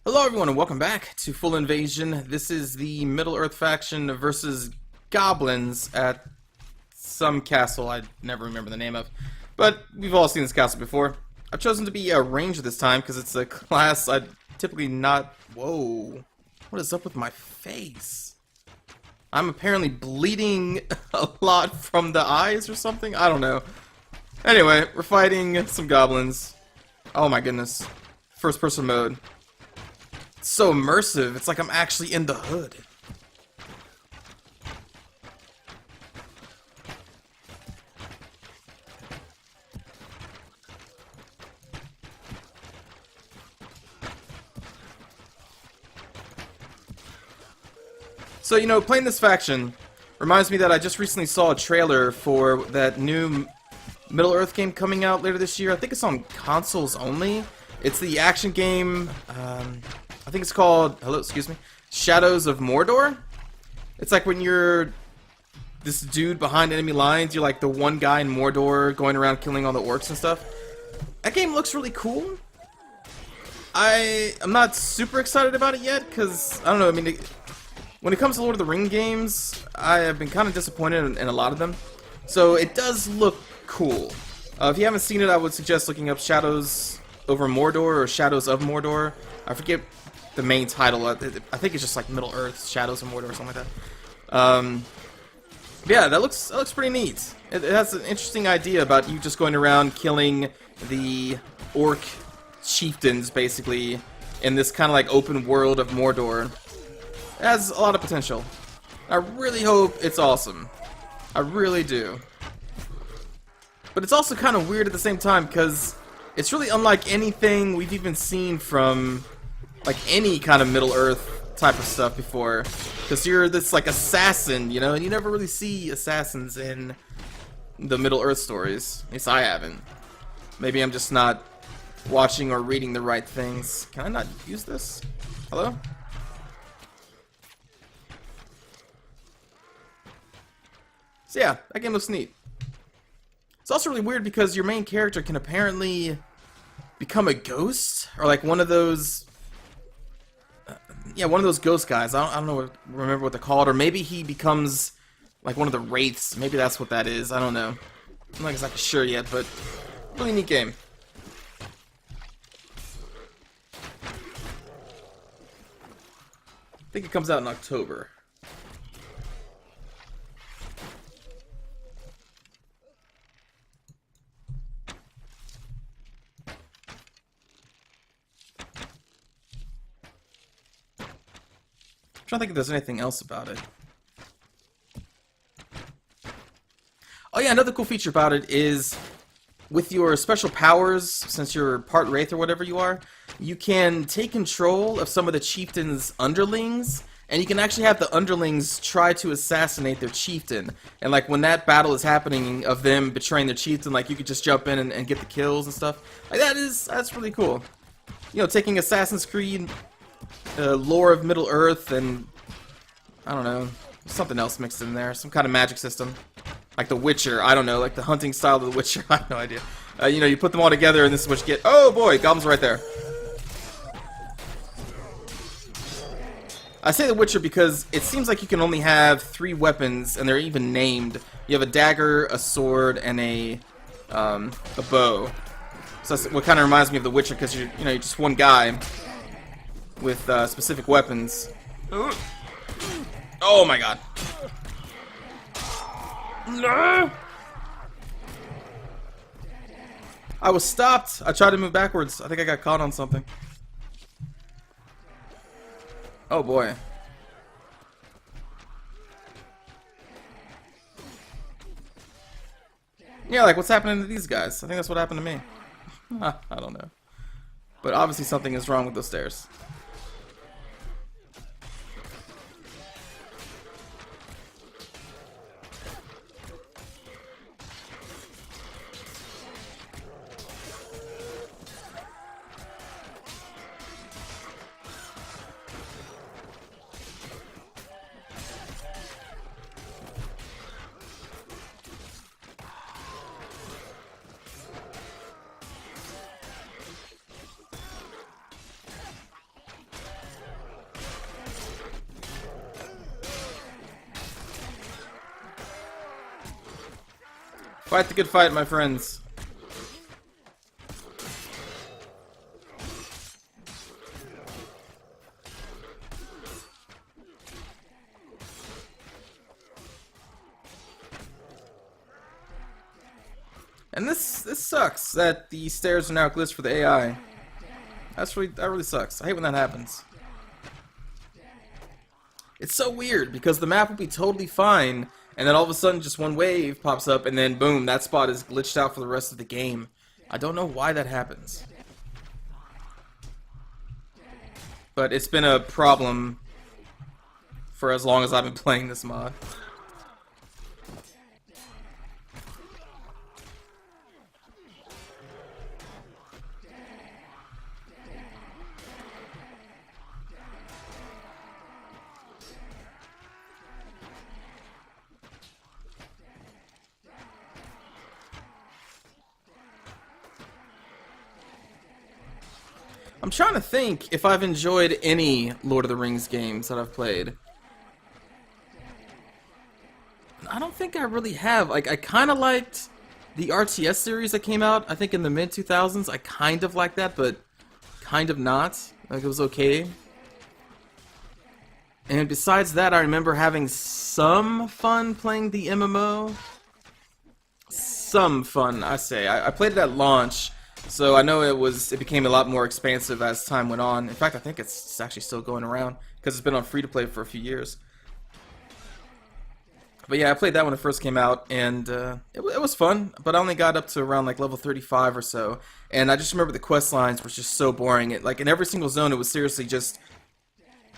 Hello everyone and welcome back to Full Invasion. This is the Middle-earth faction versus Goblins at some castle I never remember the name of. But we've all seen this castle before. I've chosen to be a ranger this time because it's a class I'd typically not... Whoa. What is up with my face? I'm apparently bleeding a lot from the eyes or something? I don't know. Anyway, we're fighting some goblins. Oh my goodness. First person mode. It's so immersive, it's like I'm actually in the hood. So, you know, playing this faction reminds me that I just recently saw a trailer for that new Middle-earth game coming out later this year. I think it's on consoles only. It's the action game, I think it's called, Shadows of Mordor. It's like when you're this dude behind enemy lines, you're like the one guy in Mordor going around killing all the orcs and stuff. That game looks really cool. I'm not super excited about it yet, because, I don't know, I mean, when it comes to Lord of the Rings games, I have been kind of disappointed in a lot of them. So it does look cool. If you haven't seen it, I would suggest looking up Shadows over Mordor or Shadows of Mordor. I forget the main title. I think it's just like Middle-earth, Shadows of Mordor or something like that. Yeah, that looks pretty neat. It has an interesting idea about you just going around killing the orc chieftains, basically, in this kind of like open world of Mordor. It has a lot of potential. I really hope it's awesome. I really do. But it's also kind of weird at the same time, because it's really unlike anything we've even seen from like any kind of Middle-earth type of stuff before. Because you're this like assassin, you know, and you never really see assassins in the Middle-earth stories. At least I haven't. Maybe I'm just not watching or reading the right things. Can I not use this? Hello? So yeah, that game looks neat. It's also really weird because your main character can apparently become a ghost, or like one of those, yeah, one of those ghost guys. I don't remember what they're called, or maybe he becomes like one of the wraiths. Maybe that's what that is. I don't know. I'm not exactly sure yet, but really neat game. I think it comes out in October. I don't think there's anything else about it. Oh yeah, another cool feature about it is with your special powers, since you're part wraith or whatever you are, you can take control of some of the chieftain's underlings, and you can actually have the underlings try to assassinate their chieftain. And like when that battle is happening of them betraying their chieftain, like you could just jump in and get the kills and stuff. Like that's really cool. You know, taking Assassin's Creed lore of Middle-earth and, I don't know, something else mixed in there. Some kind of magic system. Like The Witcher, I don't know, like the hunting style of The Witcher, I have no idea. You know, you put them all together and this is what you get. Oh boy, goblins right there. I say The Witcher because it seems like you can only have 3 weapons, and they're even named. You have a dagger, a sword, and a bow. So that's what kind of reminds me of The Witcher, because you're just one guy with specific weapons. Oh my god. No! I was stopped. I tried to move backwards. I think I got caught on something. Oh boy. Yeah, like what's happening to these guys? I think that's what happened to me. I don't know. But obviously something is wrong with those stairs. Fight the good fight, my friends. And this sucks that the stairs are now glitched for the AI. That really sucks. I hate when that happens. It's so weird because the map will be totally fine, and then all of a sudden just one wave pops up, and then boom, that spot is glitched out for the rest of the game. I don't know why that happens. But it's been a problem for as long as I've been playing this mod. I'm trying to think if I've enjoyed any Lord of the Rings games that I've played. I don't think I really have. Like, I kind of liked the RTS series that came out, I think in the mid-2000s. I kind of liked that, but kind of not. Like, it was okay. And besides that, I remember having some fun playing the MMO. Some fun, I say. I played it at launch. So I know it became a lot more expansive as time went on. In fact, I think it's actually still going around because it's been on free-to-play for a few years. But yeah, I played that when it first came out, and it was fun, but I only got up to around like level 35 or so. And I just remember the quest lines were just so boring. Like in every single zone, it was seriously just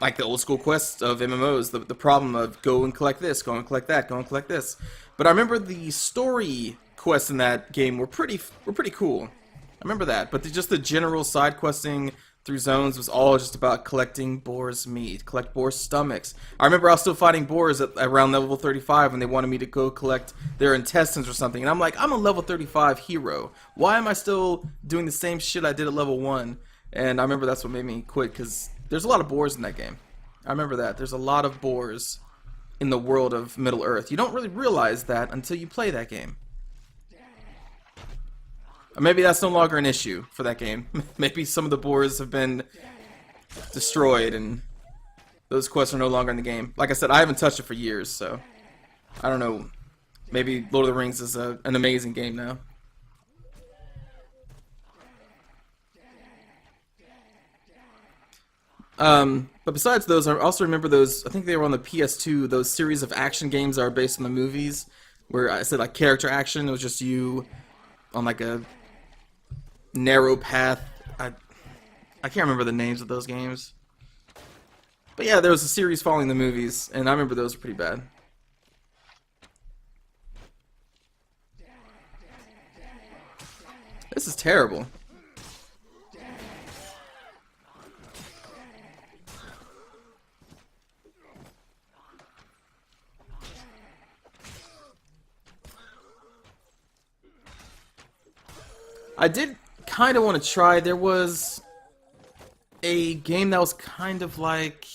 like the old school quests of MMOs. The problem of go and collect this, go and collect that, go and collect this. But I remember the story quests in that game were pretty cool. I remember that, but just the general side questing through zones was all just about collecting boars' meat, collect boars' stomachs. I remember I was still fighting boars at around level 35 when they wanted me to go collect their intestines or something, and I'm like, I'm a level 35 hero. Why am I still doing the same shit I did at level 1? And I remember that's what made me quit, because there's a lot of boars in that game. I remember that. There's a lot of boars in the world of Middle-earth. You don't really realize that until you play that game. Or maybe that's no longer an issue for that game. Maybe some of the boars have been destroyed and those quests are no longer in the game. Like I said, I haven't touched it for years, so I don't know. Maybe Lord of the Rings is an amazing game now. But besides those, I also remember those, I think they were on the PS2, those series of action games that are based on the movies, where I said like character action, it was just you on like a narrow path. I can't remember the names of those games. But yeah, there was a series following the movies, and I remember those were pretty bad. This is terrible. I did kind of want to try. There was a game that was kind of like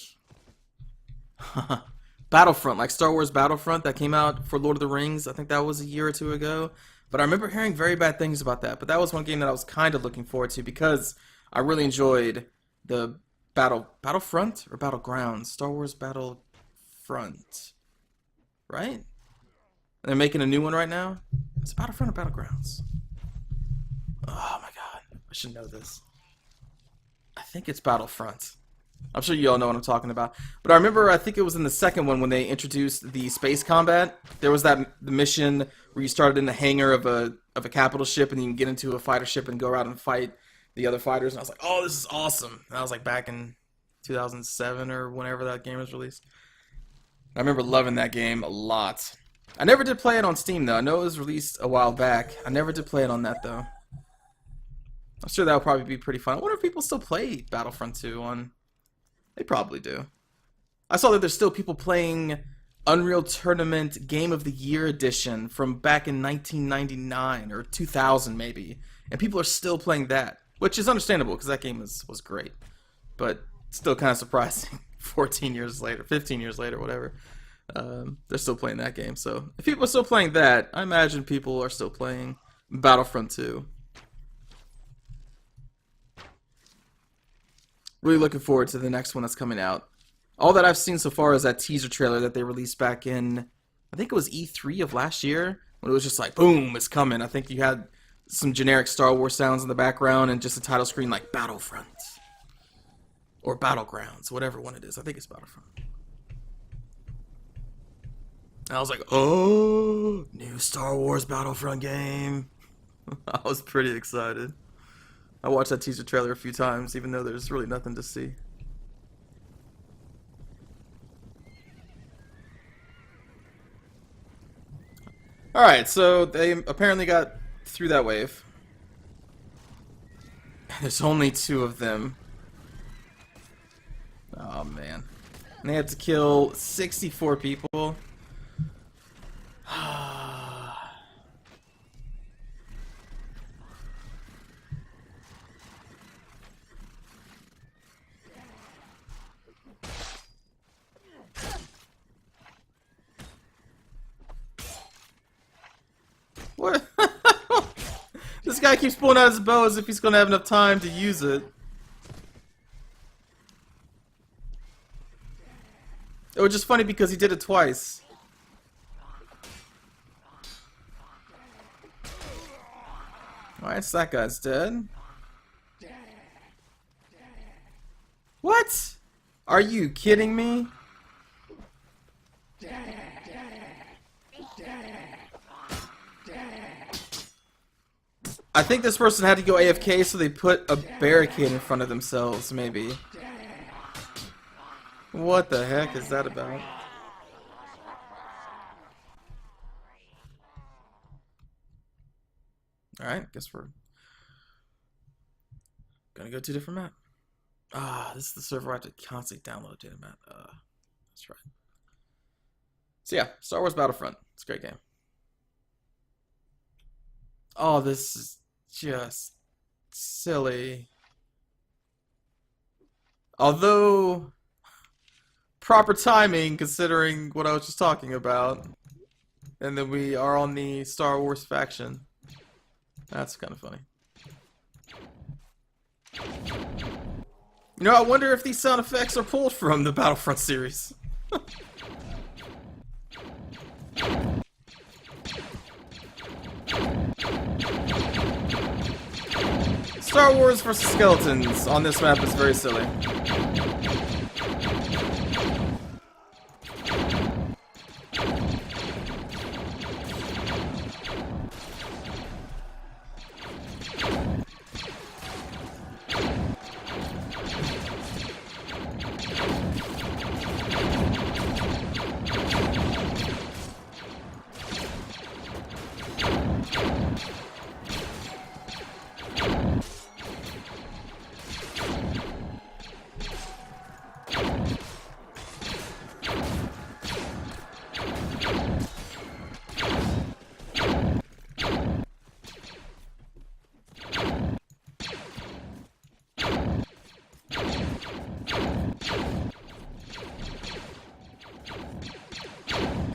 Battlefront, like Star Wars Battlefront that came out for Lord of the Rings. I think that was a year or two ago. But I remember hearing very bad things about that. But that was one game that I was kind of looking forward to because I really enjoyed the Battlefront or Battlegrounds? Star Wars Battlefront. Right? They're making a new one right now? Is it Battlefront or Battlegrounds? Oh my god, I should know this. I think it's Battlefront. I'm sure you all know what I'm talking about. But I remember, I think it was in the second one when they introduced the space combat. There was the mission where you started in the hangar of a capital ship and you can get into a fighter ship and go around and fight the other fighters. And I was like, oh, this is awesome. And I was like back in 2007 or whenever that game was released. I remember loving that game a lot. I never did play it on Steam though. I know it was released a while back. I never did play it on that though. I'm sure that would probably be pretty fun. I wonder if people still play Battlefront 2 on... They probably do. I saw that there's still people playing Unreal Tournament Game of the Year Edition from back in 1999 or 2000 maybe. And people are still playing that. Which is understandable because that game was great. But still kind of surprising 14 years later, 15 years later, whatever. They're still playing that game. So if people are still playing that, I imagine people are still playing Battlefront 2. Really looking forward to the next one that's coming out. All that I've seen so far is that teaser trailer that they released back in, I think it was E3 of last year, when it was just like, boom, it's coming. I think you had some generic Star Wars sounds in the background and just a title screen like Battlefront. Or Battlegrounds, whatever one it is. I think it's Battlefront. And I was like, oh, new Star Wars Battlefront game. I was pretty excited. I watched that teaser trailer a few times, even though there's really nothing to see. Alright, so they apparently got through that wave. There's only 2 of them. Oh, man. And they have to kill 64 people. What? This guy keeps pulling out his bow as if he's going to have enough time to use it. It was just funny because he did it twice. Alright, so that guy's dead. What? Are you kidding me? I think this person had to go AFK, so they put a barricade in front of themselves, maybe. What the heck is that about? Alright, guess we're gonna go to a different map. Ah, this is the server I have to constantly download data map. That's right. So yeah, Star Wars Battlefront. It's a great game. Oh, this is just silly. Although, proper timing considering what I was just talking about. And then we are on the Star Wars faction. That's kind of funny. You know, I wonder if these sound effects are pulled from the Battlefront series. Star Wars versus skeletons on this map is very silly.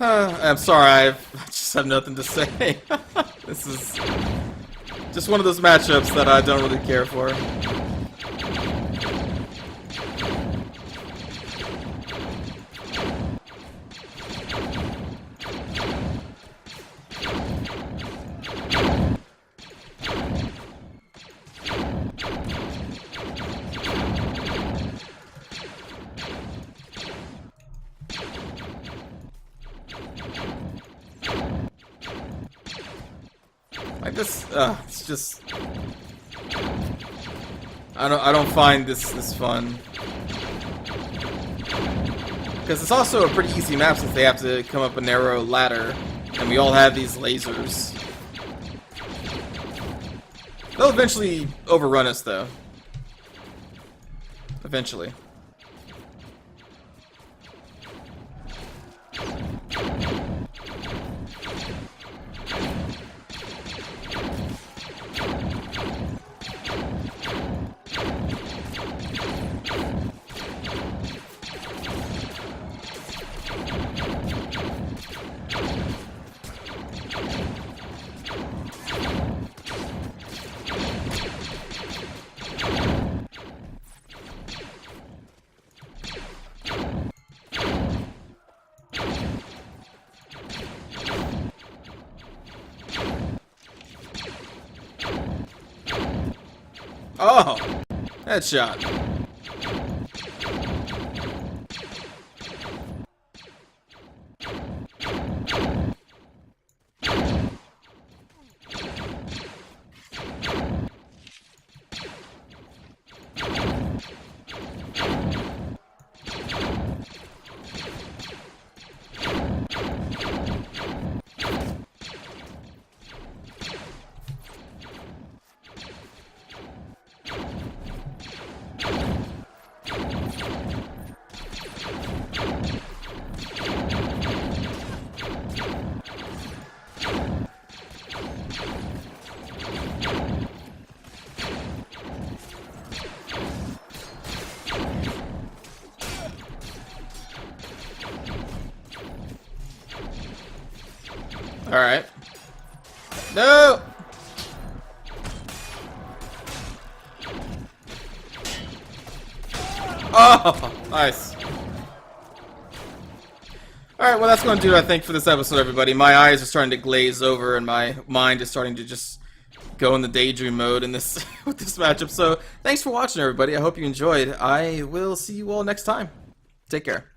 I'm sorry, I just have nothing to say. This is just one of those matchups that I don't really care for. Like this, it's just I don't find this fun, because it's also a pretty easy map since they have to come up a narrow ladder, and we all have these lasers. They'll eventually overrun us, though. Eventually. Oh! Headshot. Alright. No! Oh! Nice. Alright, well that's going to do it, I think, for this episode, everybody. My eyes are starting to glaze over and my mind is starting to just go in the daydream mode in this with this matchup. So, thanks for watching, everybody. I hope you enjoyed. I will see you all next time. Take care.